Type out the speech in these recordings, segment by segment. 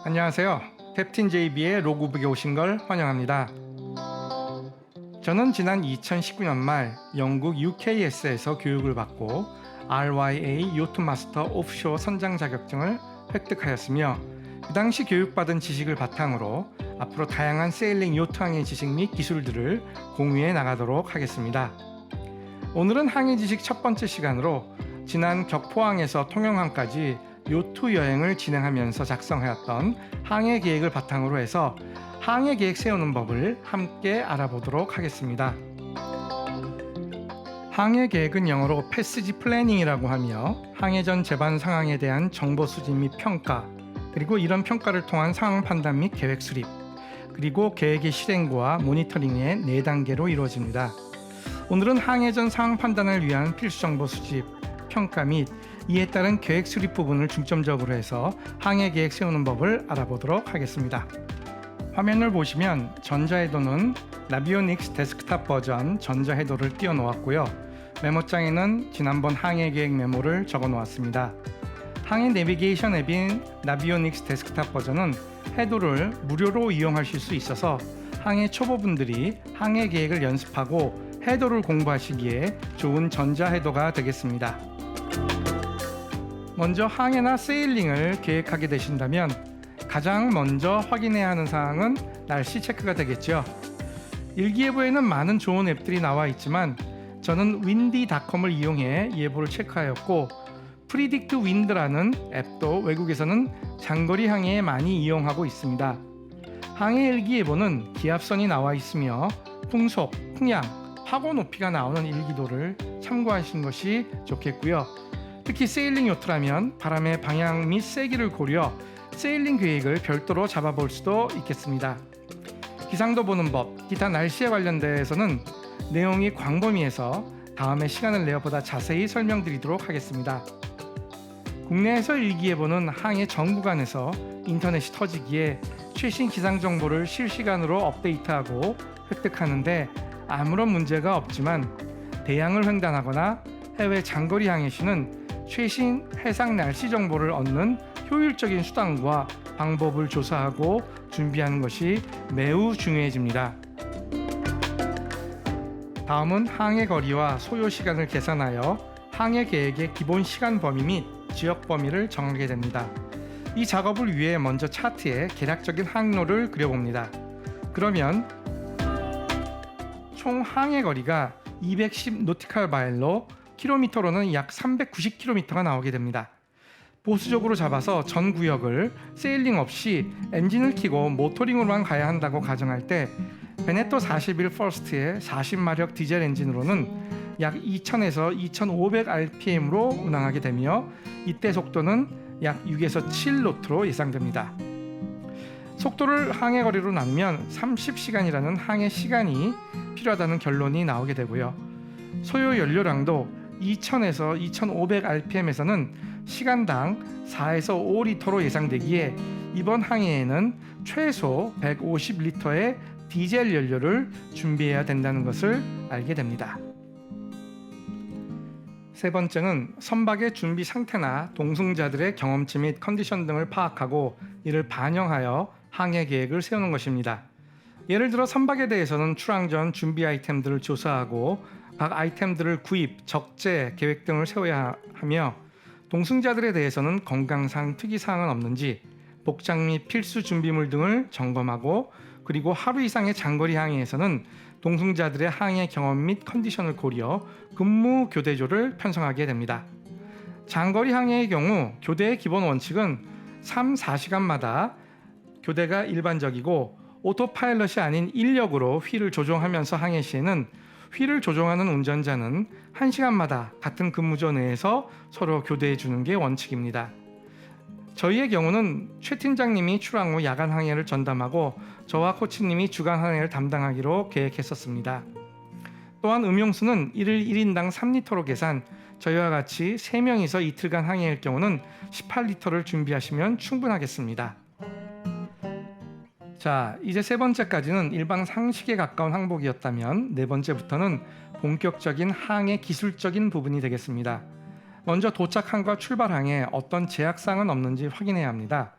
안녕하세요. 캡틴JB의 로그북에 오신 걸 환영합니다. 저는 지난 2019년 말 영국 UKS에서 교육을 받고 RYA 요트 마스터 오프쇼어 선장 자격증을 획득하였으며 그 당시 교육받은 지식을 바탕으로 앞으로 다양한 세일링 요트항해 지식 및 기술들을 공유해 나가도록 하겠습니다. 오늘은 항해 지식 첫 번째 시간으로 지난 격포항에서 통영항까지 요트 여행을 진행하면서 작성하였던 항해 계획을 바탕으로 해서 항해 계획 세우는 법을 함께 알아보도록 하겠습니다. 항해 계획은 영어로 패시지 플래닝이라고 하며 항해 전 제반 상황에 대한 정보 수집 및 평가, 그리고 이런 평가를 통한 상황 판단 및 계획 수립, 그리고 계획의 실행과 모니터링의 4단계로 이루어집니다. 오늘은 항해 전 상황 판단을 위한 필수 정보 수집, 평가 및 이에 따른 계획 수립 부분을 중점적으로 해서 항해 계획 세우는 법을 알아보도록 하겠습니다. 화면을 보시면 전자해도는 나비오닉스 데스크탑 버전 전자해도를 띄워 놓았고요. 메모장에는 지난번 항해 계획 메모를 적어 놓았습니다. 항해 내비게이션 앱인 나비오닉스 데스크탑 버전은 해도를 무료로 이용하실 수 있어서 항해 초보분들이 항해 계획을 연습하고 해도를 공부하시기에 좋은 전자해도가 되겠습니다. 먼저 항해나 세일링을 계획하게 되신다면 가장 먼저 확인해야 하는 사항은 날씨 체크가 되겠죠. 일기예보에는 많은 좋은 앱들이 나와 있지만 저는 windy.com을 이용해 예보를 체크하였고 프리딕트 윈드라는 앱도 외국에서는 장거리 항해에 많이 이용하고 있습니다. 항해 일기예보는 기압선이 나와 있으며 풍속, 풍향, 파고 높이가 나오는 일기도를 참고하시는 것이 좋겠고요. 특히 세일링 요트라면 바람의 방향 및 세기를 고려 세일링 계획을 별도로 잡아볼 수도 있겠습니다. 기상도 보는 법, 기타 날씨에 관련돼서는 내용이 광범위해서 다음에 시간을 내어 보다 자세히 설명드리도록 하겠습니다. 국내에서 일기예보는 항해 전 구간에서 인터넷이 터지기에 최신 기상 정보를 실시간으로 업데이트하고 획득하는데 아무런 문제가 없지만 대양을 횡단하거나 해외 장거리 항해 시는 최신 해상 날씨 정보를 얻는 효율적인 수단과 방법을 조사하고 준비하는 것이 매우 중요해집니다. 다음은 항해 거리와 소요 시간을 계산하여 항해 계획의 기본 시간 범위 및 지역 범위를 정하게 됩니다. 이 작업을 위해 먼저 차트에 계략적인 항로를 그려봅니다. 그러면 총 항해 거리가 210 노티칼 마일로 킬로미터로는 약 390km가 나오게 됩니다. 보수적으로 잡아서 전 구역을 세일링 없이 엔진을 켜고 모터링으로만 가야 한다고 가정할 때 베네토 41 퍼스트의 40마력 디젤 엔진으로는 약 2000에서 2500rpm으로 운항하게 되며 이때 속도는 약 6에서 7노트로 예상됩니다. 속도를 항해 거리로 나누면 30시간이라는 항해 시간이 필요하다는 결론이 나오게 되고요. 소요 연료량도 2000에서 2500rpm에서는 시간당 4에서 5리터로 예상되기에 이번 항해에는 최소 150리터의 디젤 연료를 준비해야 된다는 것을 알게 됩니다. 세 번째는 선박의 준비 상태나 동승자들의 경험치 및 컨디션 등을 파악하고 이를 반영하여 항해 계획을 세우는 것입니다. 예를 들어 선박에 대해서는 출항 전 준비 아이템들을 조사하고 각 아이템들을 구입, 적재, 계획 등을 세워야 하며 동승자들에 대해서는 건강상 특이사항은 없는지, 복장 및 필수 준비물 등을 점검하고 그리고 하루 이상의 장거리 항해에서는 동승자들의 항해 경험 및 컨디션을 고려 근무 교대조를 편성하게 됩니다. 장거리 항해의 경우 교대의 기본 원칙은 3, 4시간마다 교대가 일반적이고 오토파일럿이 아닌 인력으로 휠을 조종하면서 항해 시에는 휠을 조종하는 운전자는 1시간마다 같은 근무조 내에서 서로 교대해 주는 게 원칙입니다. 저희의 경우는 최 팀장님이 출항 후 야간 항해를 전담하고 저와 코치님이 주간 항해를 담당하기로 계획했었습니다. 또한 음용수는 1일 1인당 3리터로 계산, 저희와 같이 3명이서 이틀간 항해할 경우는 18리터를 준비하시면 충분하겠습니다. 자, 이제 3번째까지는 일반 상식에 가까운 항복이었다면 4번째부터는 본격적인 항해 기술적인 부분이 되겠습니다. 먼저 도착항과 출발항에 어떤 제약사항은 없는지 확인해야 합니다.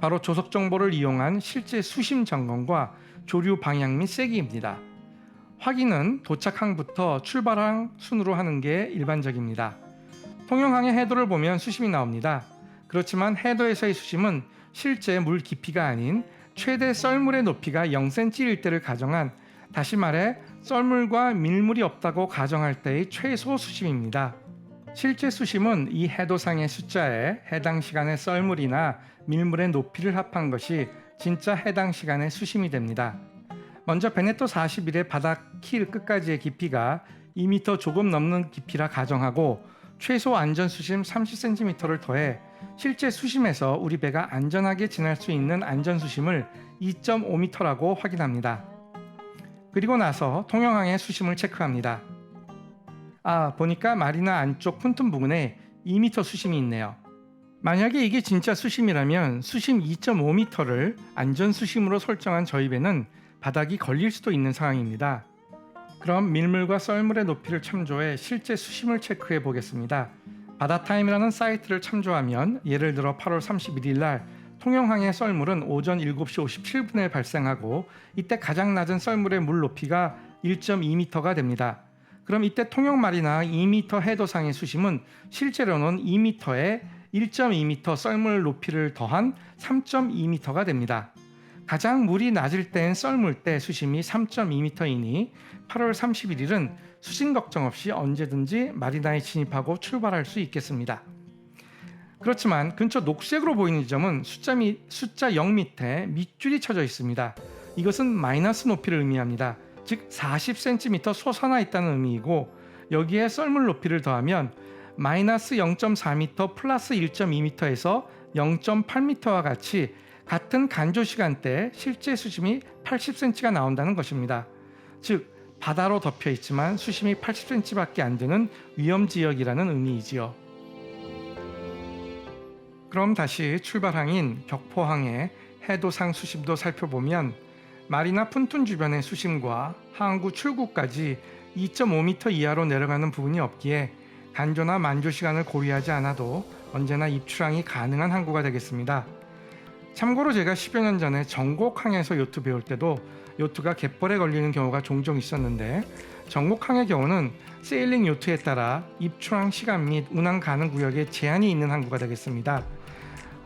바로 조석 정보를 이용한 실제 수심 점검과 조류 방향 및 세기입니다. 확인은 도착항부터 출발항 순으로 하는 게 일반적입니다. 통영항의 해도를 보면 수심이 나옵니다. 그렇지만 해도에서의 수심은 실제 물 깊이가 아닌 최대 썰물의 높이가 0cm일 때를 가정한, 다시 말해 썰물과 밀물이 없다고 가정할 때의 최소 수심입니다. 실제 수심은 이 해도상의 숫자에 해당 시간의 썰물이나 밀물의 높이를 합한 것이 진짜 해당 시간의 수심이 됩니다. 먼저 베네토 41의 바닥 킬 끝까지의 깊이가 2m 조금 넘는 깊이라 가정하고 최소 안전 수심 30cm를 더해 실제 수심에서 우리 배가 안전하게 지날 수 있는 안전 수심을 2.5m라고 확인합니다. 그리고 나서 통영항의 수심을 체크합니다. 보니까 마리나 안쪽 푼튼 부근에 2m 수심이 있네요. 만약에 이게 진짜 수심이라면 수심 2.5m를 안전 수심으로 설정한 저희 배는 바닥이 걸릴 수도 있는 상황입니다. 그럼 밀물과 썰물의 높이를 참조해 실제 수심을 체크해 보겠습니다. 바다타임이라는 사이트를 참조하면 예를 들어 8월 31일 날 통영항의 썰물은 오전 7시 57분에 발생하고 이때 가장 낮은 썰물의 물 높이가 1.2m가 됩니다. 그럼 이때 통영마리나 2m 해도상의 수심은 실제로는 2m에 1.2m 썰물 높이를 더한 3.2m가 됩니다. 가장 물이 낮을 땐 썰물 때 수심이 3.2m이니 8월 31일은 수심 걱정 없이 언제든지 마리나에 진입하고 출발할 수 있겠습니다. 그렇지만 근처 녹색으로 보이는 지점은 숫자 0 밑에 밑줄이 쳐져 있습니다. 이것은 마이너스 높이를 의미합니다. 즉 40cm 솟아나 있다는 의미이고, 여기에 썰물 높이를 더하면 마이너스 0.4m 플러스 1.2m에서 0.8m와 같이 같은 간조 시간대에 실제 수심이 80cm가 나온다는 것입니다. 즉 바다로 덮여 있지만 수심이 80cm밖에 안 되는 위험지역이라는 의미이지요. 그럼 다시 출발항인 격포항의 해도상 수심도 살펴보면 마리나 푼툰 주변의 수심과 항구 출구까지 2.5m 이하로 내려가는 부분이 없기에 간조나 만조 시간을 고려하지 않아도 언제나 입출항이 가능한 항구가 되겠습니다. 참고로 제가 10여 년 전에 전곡항에서 요트 배울 때도 요트가 갯벌에 걸리는 경우가 종종 있었는데, 전곡항의 경우는 세일링 요트에 따라 입출항 시간 및 운항 가능 구역에 제한이 있는 항구가 되겠습니다.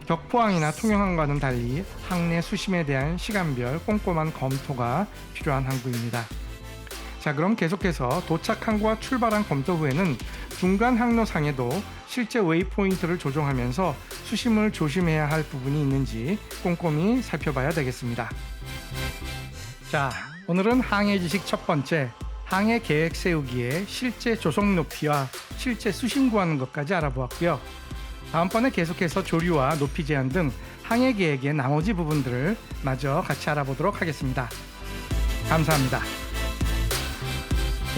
격포항이나 통영항과는 달리 항내 수심에 대한 시간별 꼼꼼한 검토가 필요한 항구입니다. 자, 그럼 계속해서 도착 항구와 출발항 검토 후에는 중간 항로상에도 실제 웨이포인트를 조정하면서 수심을 조심해야 할 부분이 있는지 꼼꼼히 살펴봐야 되겠습니다. 자, 오늘은 항해 지식 첫 번째, 항해 계획 세우기에 실제 조속 높이와 실제 수심 구하는 것까지 알아보았고요. 다음번에 계속해서 조류와 높이 제한 등 항해 계획의 나머지 부분들을 마저 같이 알아보도록 하겠습니다. 감사합니다.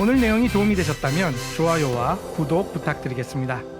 오늘 내용이 도움이 되셨다면 좋아요와 구독 부탁드리겠습니다.